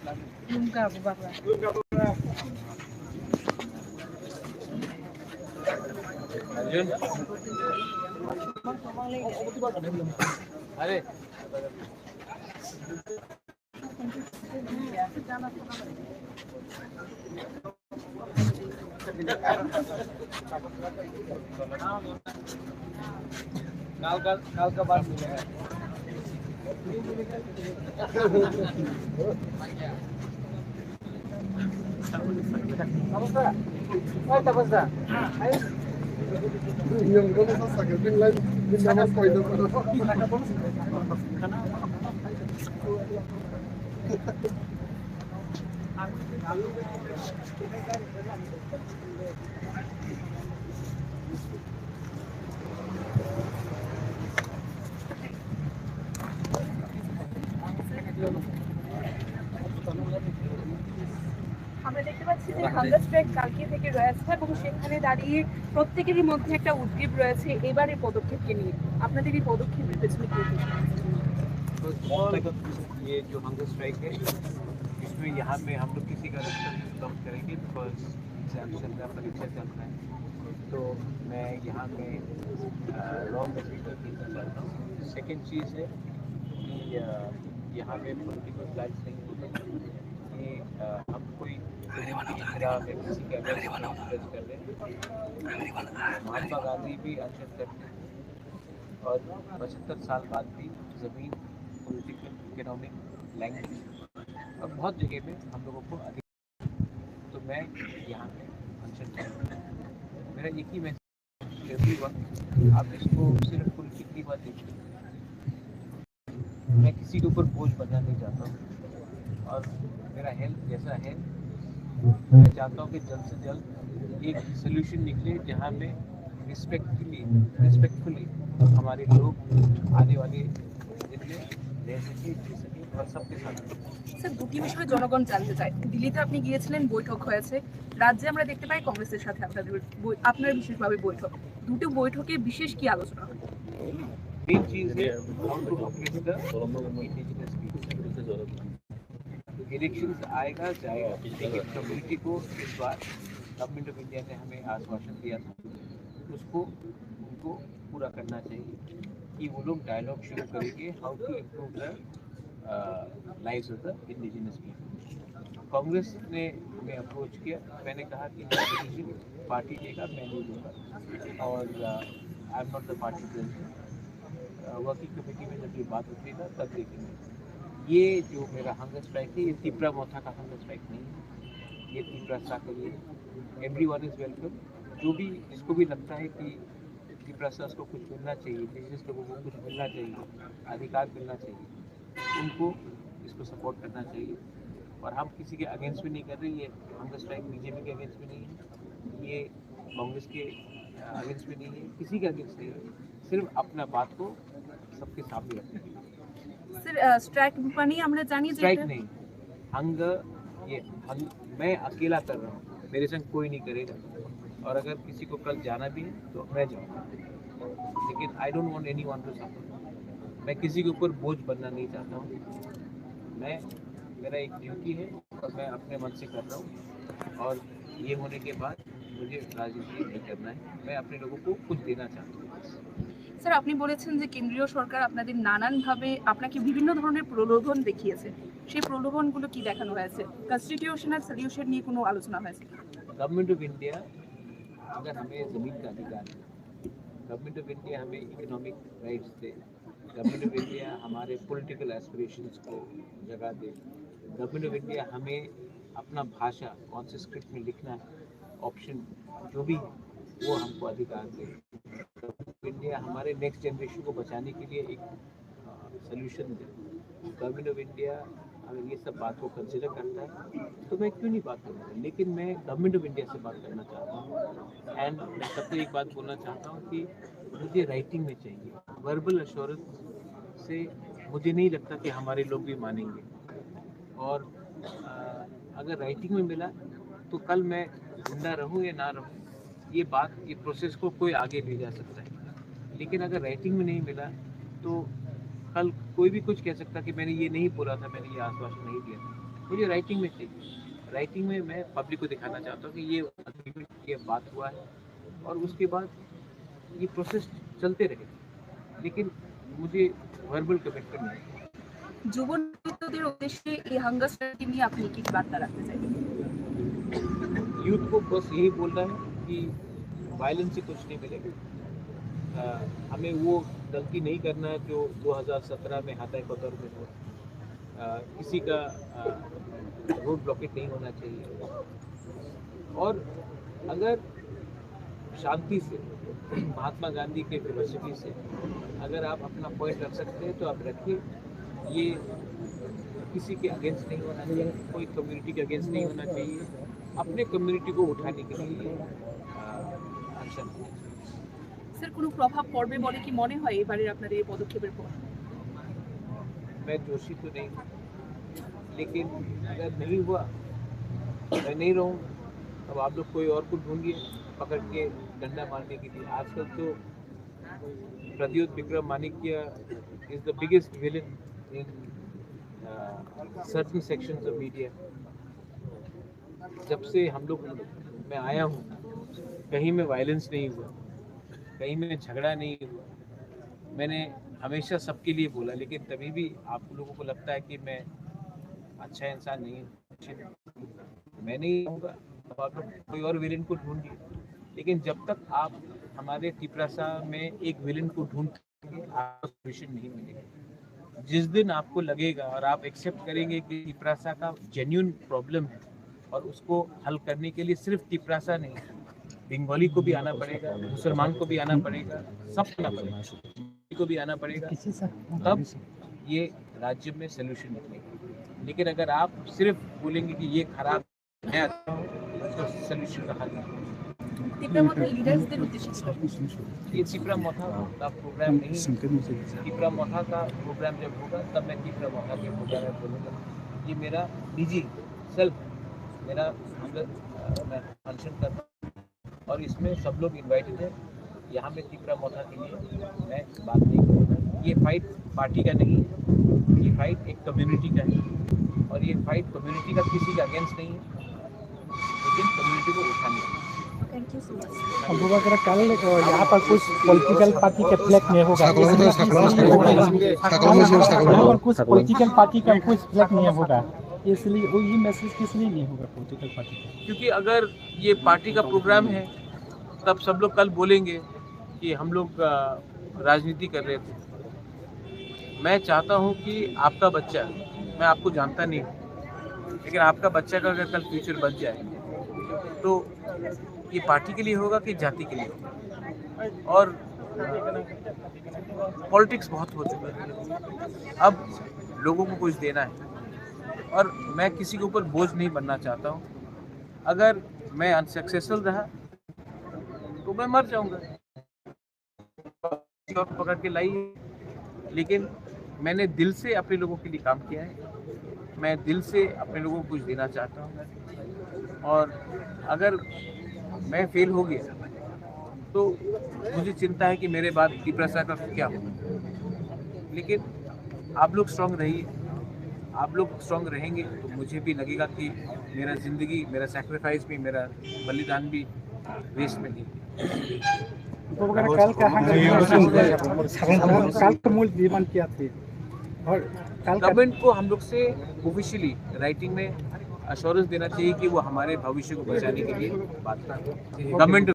Nunca, papá. Arjun अरे काल का बाद मिलेगा Yung gano'n sa sakit, yung live, yung naman po ito. আমরা দেখতে পাচ্ছি যে হাঙ্গার স্ট্রাইক কালকে থেকে রয়েছে এবং সেখানে দাঁড়িয়ে প্রত্যেকেরই মধ্যে একটা উদ্গ্রীব রয়েছে এবারে পদক্ষেপকে নিয়ে। আপনাদের এই পদক্ষেপের পেছনে কি ये जो हंगर स्ट्राइक है इसमें यहाँ पे हम लोग किसी का रेस्टोरेंट कम करेंगे बिकॉज एग्जाम चल रहा है, परीक्षा चल रहा है, तो मैं यहाँ पे रॉन्ग मैसेज देना चाहता हूँ। सेकेंड चीज़ है कि यहाँ पे पॉलिटिकल फ्लैग्स नहीं होते कि हम कोई किसी के अगेंस्ट कर रहे हैं। महात्मा गांधी भी अनशन करते हैं और 75 साल बाद भी ज़मीन, पॉलिटिकल, इकोनॉमिक, लैंग्वेज और बहुत जगह में हम लोगों को अधिकार, तो मैं यहाँ पे अनशन करूँगा। मेरा एक ही मैसेज एवरीवन, आप इसको सिर्फ पॉलिटिकली बात देखिए, मैं किसी के ऊपर बोझ बनना नहीं चाहता हूँ और मेरा हेल्थ जैसा है मैं चाहता हूँ कि जल्द से जल्द एक सोल्यूशन निकले जहाँ में रिस्पेक्टफुली हमारे लोग आने वाले दिन में रह सके, जी सके और सबके साथ। স্যার, দুটি বিষয়ে জনগণ জানতে চায়। দিল্লিতে আপনি গিয়েছিলেন, বৈঠক হয়েছে, রাজ্যে আমরা দেখতে পাই কংগ্রেসের সাথে আপনার বিশেষভাবে বৈঠক। দুটো বৈঠকে বিশেষ কি আলোচনা হয়? मेन चीज़ है how to uplift the indigenous people. Elections आएगा जाएगा, लेकिन कम्युनिटी को इस बार गवर्नमेंट ऑफ इंडिया ने हमें आश्वासन दिया था, उसको उनको पूरा करना चाहिए कि वो लोग डायलॉग शुरू करेंगे how to improve the lives of the indigenous people. Congress ने हमें अप्रोच किया, मैंने कहा कि डिसीजन पार्टी लेगा, मैं नहीं लूँगा और I am not the party president. Working committee में जब ये बात उठेगा तब देखेंगे। ये जो मेरा हंगर स्ट्राइक है ये तीव्रा मोथा का हंगर स्ट्राइक नहीं है, ये तीव्रा सा का लिए एवरीवन इज़ वेलकम। जो भी जिसको भी लगता है कि तीव्रा सा को कुछ मिलना चाहिए, बिजनेस लोगों को कुछ मिलना चाहिए, अधिकार मिलना चाहिए, उनको इसको सपोर्ट करना चाहिए। और हम किसी के अगेंस्ट भी नहीं कर रहे, ये हंगर स्ट्राइक बीजेपी के अगेंस्ट भी नहीं है, ये कांग्रेस के अगेंस्ट भी नहीं है, किसी के अगेंस्ट नहीं है, सिर्फ अपना बात को सबके सामने रखने के लिए। স্যার, স্ট্রাইক মানে আমরা জানি যে स्ट्राइक नहीं, हंगर ये मैं अकेला कर रहा हूँ, मेरे संग कोई नहीं करेगा और अगर किसी को कल जाना भी है तो मैं जाऊँगा, लेकिन I don't want anyone to suffer. मैं किसी के ऊपर बोझ बनना नहीं चाहता हूँ, मेरा एक ड्यूटी है और मैं अपने मन से कर रहा हूँ और ये होने के बाद मुझे राजनीति नहीं करना है, मैं अपने लोगों को कुछ देना चाहता हूँ। স্যার, আপনি বলেছেন যে কেন্দ্রীয় সরকার আপনাদের নানানভাবে আপনাকে বিভিন্ন ধরনের প্রলোভন দেখিয়েছে, সেই প্রলোভনগুলো কি দেখানো হয়েছে? কনস্টিটিউশনাল সলিউশন নিয়ে কোনো আলোচনা হয়েছে? गवर्नमेंट ऑफ इंडिया अगर हमें ज़मीन का अधिकार है, गवर्नमेंट ऑफ इंडिया हमें economic rights they, government of India हमारे पॉलिटिकल एस्पिरेशंस को जगह दे, गवर्नमेंट ऑफ इंडिया हमें अपना भाषा कौन से स्क्रिप्ट में लिखना है, ऑप्शन जो भी है वो हमको अधिकार दे। इंडिया हमारे नेक्स्ट जनरेशन को बचाने के लिए एक solution they. Government of India अगर ये सब बात को कंसिडर करता है तो मैं क्यों नहीं बात करूँगा, लेकिन मैं गवर्नमेंट ऑफ इंडिया से बात करना चाहता हूँ। एंड मैं सबसे एक बात बोलना चाहता हूँ कि मुझे राइटिंग में चाहिए, वर्बल एश्योरेंस से मुझे नहीं लगता कि हमारे लोग भी मानेंगे, और अगर राइटिंग में मिला तो कल मैं जिंदा रहूँ या ना रहूँ ये बात, ये प्रोसेस को कोई आगे ले जा सकता है, लेकिन अगर राइटिंग में नहीं मिला तो कल कोई भी कुछ कह सकता कि मैंने ये नहीं बोला था, मैंने ये आश्वासन नहीं दिया था। मुझे राइटिंग में चाहिए। राइटिंग में मैं पब्लिक को दिखाना चाहता हूँ कि ये अग्रीमेंट की बात हुआ है और उसके बाद ये प्रोसेस चलते रहे, लेकिन मुझे वर्बल कमिटमेंट नहीं। যুব নেতৃত্বদের উদ্দেশ্যে এই হাঙ্গার স্ট্রাইক নিয়ে আপনি কি বার্তা রাখতে চাইবেন? यूथ को बस यही बोलना है कि वायलेंस से कुछ नहीं मिलेगा। हमें वो गलती नहीं करना है जो 2017 में हाथा कतर में हुआ। किसी का रोड ब्लॉकेट नहीं होना चाहिए, और अगर शांति से महात्मा गांधी के फिलोसफी से अगर आप अपना पॉइंट रख सकते हैं तो आप रखिए। ये किसी के अगेंस्ट नहीं होना चाहिए, कोई कम्युनिटी के अगेंस्ट नहीं होना चाहिए, अपने कम्युनिटी को उठाने के लिए एक्शन। স্যার কোনো প্রভাব পড়বে বলে কি মনে হয় এবারের আপনাদের এই পদক্ষেপের পর? मैं दोषी तो नहीं हूँ, लेकिन अगर नहीं हुआ, मैं नहीं रहूँ, अब आप लोग कोई और को ढूंढिए पकड़ के डंडा मारने के लिए। आजकल तो Pradyot Bikram Manikya is the biggest villain in certain sections of media. जब से हम लोग मैं आया हूँ, कहीं में वायलेंस नहीं हुआ, कहीं में झगड़ा नहीं हुआ। मैंने हमेशा सबके लिए बोला, लेकिन तभी भी आप लोगों को लगता है कि मैं अच्छा इंसान नहीं हूँ। मैं नहीं रहूँगा, तो आप लोग कोई और विलेन को ढूंढिए। लेकिन जब तक आप हमारे तिपरासा में एक विलेन को ढूंढेंगे, आपको सोल्यूशन नहीं मिलेगा। जिस दिन आपको लगेगा और आप एक्सेप्ट करेंगे कि तिपरासा का जेन्युइन प्रॉब्लम है और उसको हल करने के लिए सिर्फ तिपरासा नहीं, बंगाली को भी आना पड़ेगा, मुसलमान को भी आना पड़ेगा, सब आना पड़ेगा, को भी आना पड़ेगा, तब ये राज्य में सोल्यूशन निकलेगा। लेकिन अगर आप सिर्फ बोलेंगे कि ये खराब है, तो सोल्यूशन का हल नहीं। তীব্রমথা লিডার্সদের উদ্দেশ্যে ये तीपरा मोथा का प्रोग्राम नहीं, तीपरा मोथा का प्रोग्राम जब होगा तब मैं तीपरा मोथा के प्रोग्राम में बोलूँगा। ये मेरा निजी सेल्फ मेरा मैं फंक्शन करता हूँ और इसमें सब लोग इन्वाइटेड है। यहाँ में तीपरा मोथा के लिए मैं बात नहीं करूँगा। ये फाइट पार्टी का नहीं है, ये फाइट एक कम्युनिटी का है, और ये फाइट कम्युनिटी का किसी का अगेंस्ट नहीं है, लेकिन कम्युनिटी को उठाने का। Thank you so much. Abu Bakar कल यहाँ पर कुछ पॉलिटिकल पार्टी का फ्लैग नहीं होगा, यहाँ पर कुछ पॉलिटिकल पार्टी का कुछ फ्लैग नहीं होगा, इसलिए वही मैसेज किस लिए नहीं होगा पॉलिटिकल पार्टी का? क्योंकि अगर ये पार्टी का प्रोग्राम है तब सब लोग कल बोलेंगे कि हम लोग राजनीति कर रहे थे। मैं चाहता हूँ कि आपका बच्चा, मैं आपको जानता नहीं हूँ, लेकिन आपका बच्चा का अगर कल फ्यूचर बच जाए तो ये पार्टी के लिए होगा कि जाति के लिए होगा। और पॉलिटिक्स बहुत हो चुका है, अब लोगों को कुछ देना है, और मैं किसी के ऊपर बोझ नहीं बनना चाहता हूँ। अगर मैं अनसक्सेसफुल रहा तो मैं मर जाऊंगा, और पकड़ के लाई। लेकिन मैंने दिल से अपने लोगों के लिए काम किया है, मैं दिल से अपने लोगों को कुछ देना चाहता हूँ, और अगर मैं फेल हो गया तो मुझे चिंता है कि मेरे बाद तीपरासा का क्या होगा। लेकिन आप लोग स्ट्रांग रहिए, आप लोग स्ट्रांग रहेंगे तो मुझे भी लगेगा कि मेरा ज़िंदगी, मेरा सैक्रिफाइस भी, मेरा बलिदान भी वेस्ट में नहीं। कल का मूल डिमांड क्या थी और गवर्नमेंट को हम लोग से ऑफिशियली राइटिंग में अश्योरेंस देना चाहिए कि वो हमारे भविष्य को बचाने के लिए बात करें। गवर्नमेंट